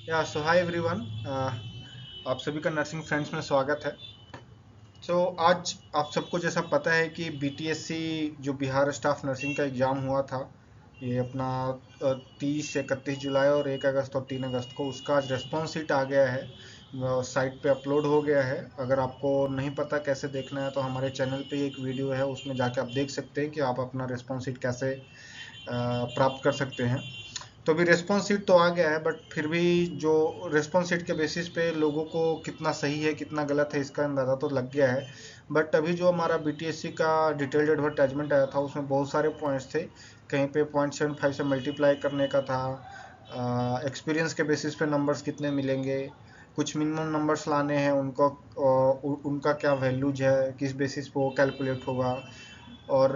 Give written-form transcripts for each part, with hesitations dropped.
या सो hi everyone, आप सभी का नर्सिंग फ्रेंड्स में स्वागत है। आज आप सबको जैसा पता है कि बीटीएससी जो बिहार स्टाफ नर्सिंग का एग्ज़ाम हुआ था, ये अपना 30 से 31 जुलाई और 1 अगस्त और 3 अगस्त को उसका आज रेस्पॉन्स शीट आ गया है, साइट पे अपलोड हो गया है। अगर आपको नहीं पता कैसे देखना है तो हमारे चैनल पे एक वीडियो है, उसमें जाके आप देख सकते हैं कि आप अपना रेस्पॉन्स शीट कैसे प्राप्त कर सकते हैं। तो अभी रेस्पॉन्स शीट तो आ गया है, बट फिर भी जो रेस्पॉन्स शीट के बेसिस पे लोगों को कितना सही है कितना गलत है इसका अंदाज़ा तो लग गया है। बट अभी जो हमारा बीटीएससी का डिटेल्ड एडवर्टाइजमेंट आया था उसमें बहुत सारे पॉइंट्स थे। कहीं पे 0.75 से मल्टीप्लाई करने का था, एक्सपीरियंस के बेसिस पे नंबर्स कितने मिलेंगे, कुछ मिनिमम नंबर्स लाने हैं उनको, उनका क्या वैल्यूज है, किस बेसिस पे वो कैलकुलेट होगा, और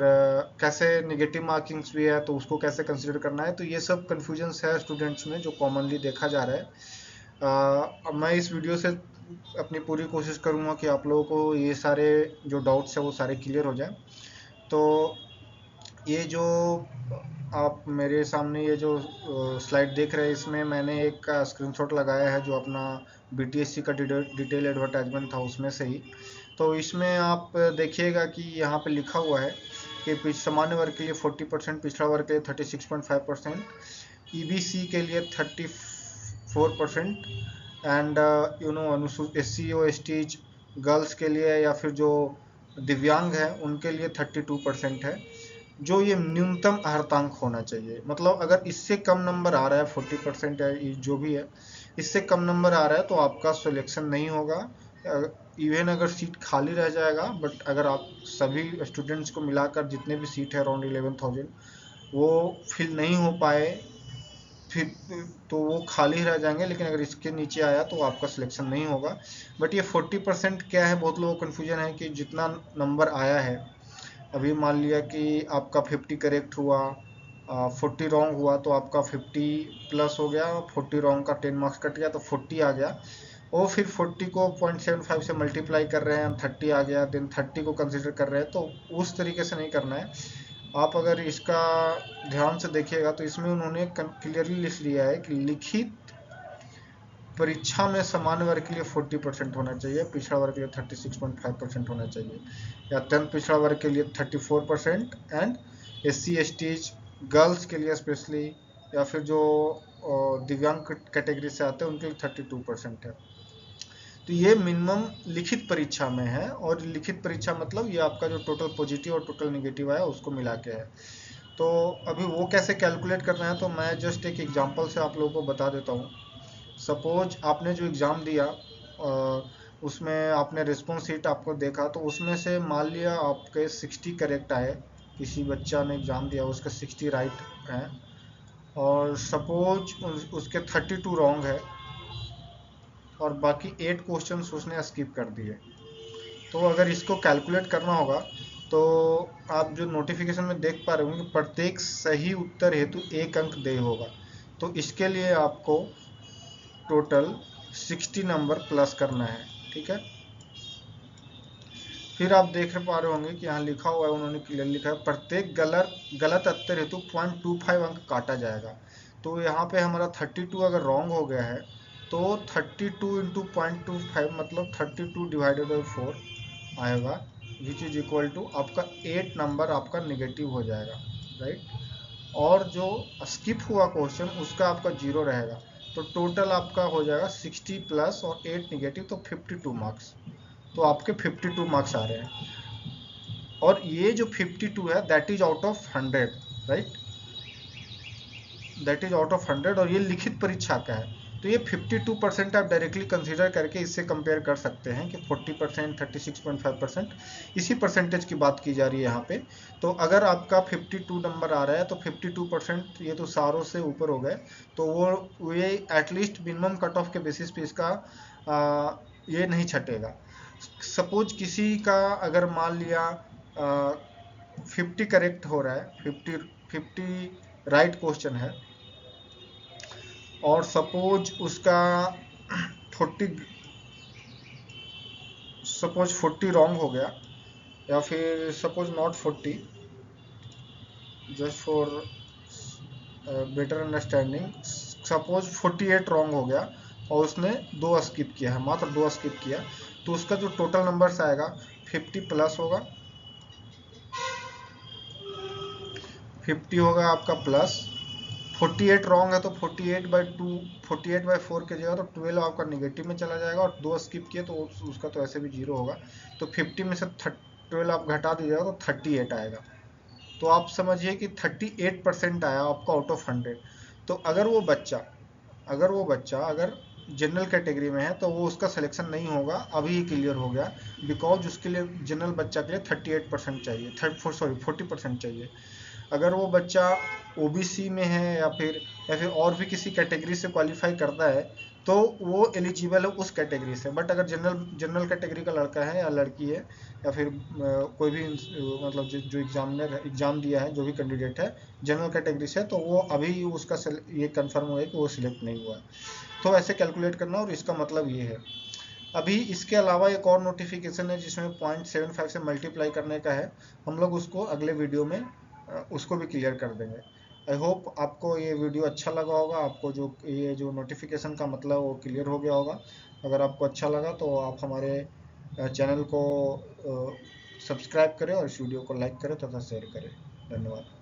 कैसे नेगेटिव मार्किंग्स भी है तो उसको कैसे कंसिडर करना है। तो ये सब कन्फ्यूजन्स है स्टूडेंट्स में जो कॉमनली देखा जा रहा है। अब मैं इस वीडियो से अपनी पूरी कोशिश करूँगा कि आप लोगों को ये सारे जो डाउट्स है वो सारे क्लियर हो जाए। तो ये जो आप मेरे सामने ये जो स्लाइड देख रहे हैं, इसमें मैंने एक स्क्रीनशॉट लगाया है जो अपना बीटीएससी का डिटेल एडवर्टाइजमेंट था उसमें से ही। तो इसमें आप देखिएगा कि यहाँ पे लिखा हुआ है कि सामान्य वर्ग के लिए 40%, पिछड़ा वर्ग के लिए 36.5%, ईबीसी के लिए 34%, एंड अनुसूचित एससी और एसटी गर्ल्स के लिए या फिर जो दिव्यांग है उनके लिए 32% है। जो ये न्यूनतम अर्हतांक होना चाहिए, मतलब अगर इससे कम नंबर आ रहा है 40% है जो भी है, इससे कम नंबर आ रहा है तो आपका सिलेक्शन नहीं होगा। इवन अगर सीट खाली रह जाएगा, बट अगर आप सभी स्टूडेंट्स को मिलाकर जितने भी सीट है अराउंड 11,000 वो फिल नहीं हो पाए फिर तो वो खाली रह जाएंगे, लेकिन अगर इसके नीचे आया तो आपका सिलेक्शन नहीं होगा। बट ये 40% क्या है, बहुत लोगों को कन्फ्यूजन है कि जितना नंबर आया है, अभी मान लिया कि आपका 50 करेक्ट हुआ, 40 रॉन्ग हुआ तो आपका 50 प्लस हो गया, 40 रॉन्ग का 10 मार्क्स कट गया तो 40 आ गया। और फिर 40 को 0.75 से मल्टीप्लाई कर रहे हैं, 30 आ गया, देन 30 को कंसिडर कर रहे हैं। तो उस तरीके से नहीं करना है। आप अगर इसका ध्यान से देखिएगा तो इसमें उन्होंने क्लियरली लिख दिया है कि लिखित परीक्षा में सामान्य वर्ग के लिए 40% होना चाहिए, पिछड़ा वर्ग के लिए 36.5% होना चाहिए, या अत्यंत पिछड़ा वर्ग के लिए 34%, एंड SC ST गर्ल्स के लिए स्पेशली, या फिर जो दिव्यांग कैटेगरी से आते हैं उनके लिए 32% है। तो ये मिनिमम लिखित परीक्षा में है, और लिखित परीक्षा मतलब ये आपका जो टोटल पॉजिटिव और टोटल निगेटिव आया उसको मिला के है। तो अभी वो कैसे कैलकुलेट करना है तो मैं जस्ट एक एग्जांपल से आप लोगों को बता देता हूँ। सपोज आपने जो एग्ज़ाम दिया, उसमें आपने रिस्पॉन्स शीट आपको देखा, तो उसमें से मान लिया आपके 60 करेक्ट आए, किसी बच्चा ने एग्ज़ाम दिया उसका 60 राइट है, और सपोज उसके 32 रॉन्ग है, और बाकी 8 क्वेश्चंस उसने स्किप कर दिए। तो अगर इसको कैलकुलेट करना होगा तो आप जो नोटिफिकेशन में देख पा रहे होंगे, प्रत्येक सही उत्तर हेतु 1 अंक दे होगा। तो इसके लिए आपको टोटल 60 नंबर प्लस करना है, ठीक है। फिर आप देख पा रहे होंगे कि यहाँ लिखा हुआ है, उन्होंने क्लियर लिखा है प्रत्येक गलत गलत उत्तर हेतु 0.25 अंक काटा जाएगा। तो यहाँ पे हमारा 32 अगर रॉन्ग हो गया है तो 32 इंटू 0.25 मतलब 32 डिवाइडेड बाई 4 आएगा, विच इज इक्वल टू आपका 8 नंबर आपका निगेटिव हो जाएगा, राइट। और जो स्किप हुआ क्वेश्चन उसका आपका 0 रहेगा। तो टोटल आपका हो जाएगा 60 प्लस और 8 निगेटिव, तो 52 मार्क्स। तो आपके 52 मार्क्स आ रहे हैं, और ये जो 52 है that is out of 100, right, that is out of 100, और ये लिखित परीक्षा का है। तो ये 52% आप डायरेक्टली कंसीडर करके इससे कंपेयर कर सकते हैं कि 40%, 36.5%, इसी परसेंटेज की बात की जा रही है यहाँ पे। तो अगर आपका 52 नंबर आ रहा है तो 52% ये तो सारों से ऊपर हो गए, तो वो ये एटलीस्ट मिनिमम कट ऑफ के बेसिस पे इसका ये नहीं छटेगा। सपोज किसी का अगर मान लिया 50 करेक्ट हो रहा है, 50 राइट क्वेश्चन है, और सपोज उसका 40 सपोज 40 रॉन्ग हो गया, या फिर suppose not 40, just for better understanding, suppose 48 wrong हो गया और उसने 2 स्किप किया है, मात्र 2 स्किप किया, तो उसका जो टोटल नंबर्स आएगा 50 प्लस होगा, 50 होगा आपका प्लस 48 रॉन्ग है तो 48/2, 48/4 की जगह तो 12 आपका नेगेटिव में चला जाएगा, और 2 स्किप किए तो उसका तो ऐसे भी 0 होगा, तो 50 में से 12 आप घटा दीजिएगा तो 38 आएगा। तो आप समझिए कि 38% आया आपका आउट ऑफ 100। तो अगर जनरल कैटेगरी में है तो वो उसका सिलेक्शन नहीं होगा, अभी ही क्लियर हो गया, बिकॉज उसके लिए जनरल बच्चा के लिए 38% चाहिए, 40% चाहिए। अगर वो बच्चा ओबीसी में है या फिर और भी किसी कैटेगरी से क्वालिफाई करता है तो वो एलिजिबल है उस कैटेगरी से। बट अगर जनरल कैटेगरी का लड़का है या लड़की है या फिर कोई भी मतलब जो एग्जाम दिया है, जो भी कैंडिडेट है जनरल कैटेगरी से, तो वो अभी उसका ये कंफर्म हुआ है कि वो सिलेक्ट नहीं हुआ है। तो ऐसे कैलकुलेट करना, और इसका मतलब ये है। अभी इसके अलावा एक और नोटिफिकेशन है जिसमें 0.75 से मल्टीप्लाई करने का है, हम लोग उसको अगले वीडियो में उसको भी क्लियर कर देंगे। आई होप आपको ये वीडियो अच्छा लगा होगा, आपको जो नोटिफिकेशन का मतलब वो क्लियर हो गया होगा। अगर आपको अच्छा लगा तो आप हमारे चैनल को सब्सक्राइब करें और इस वीडियो को लाइक करें तथा शेयर करें। धन्यवाद।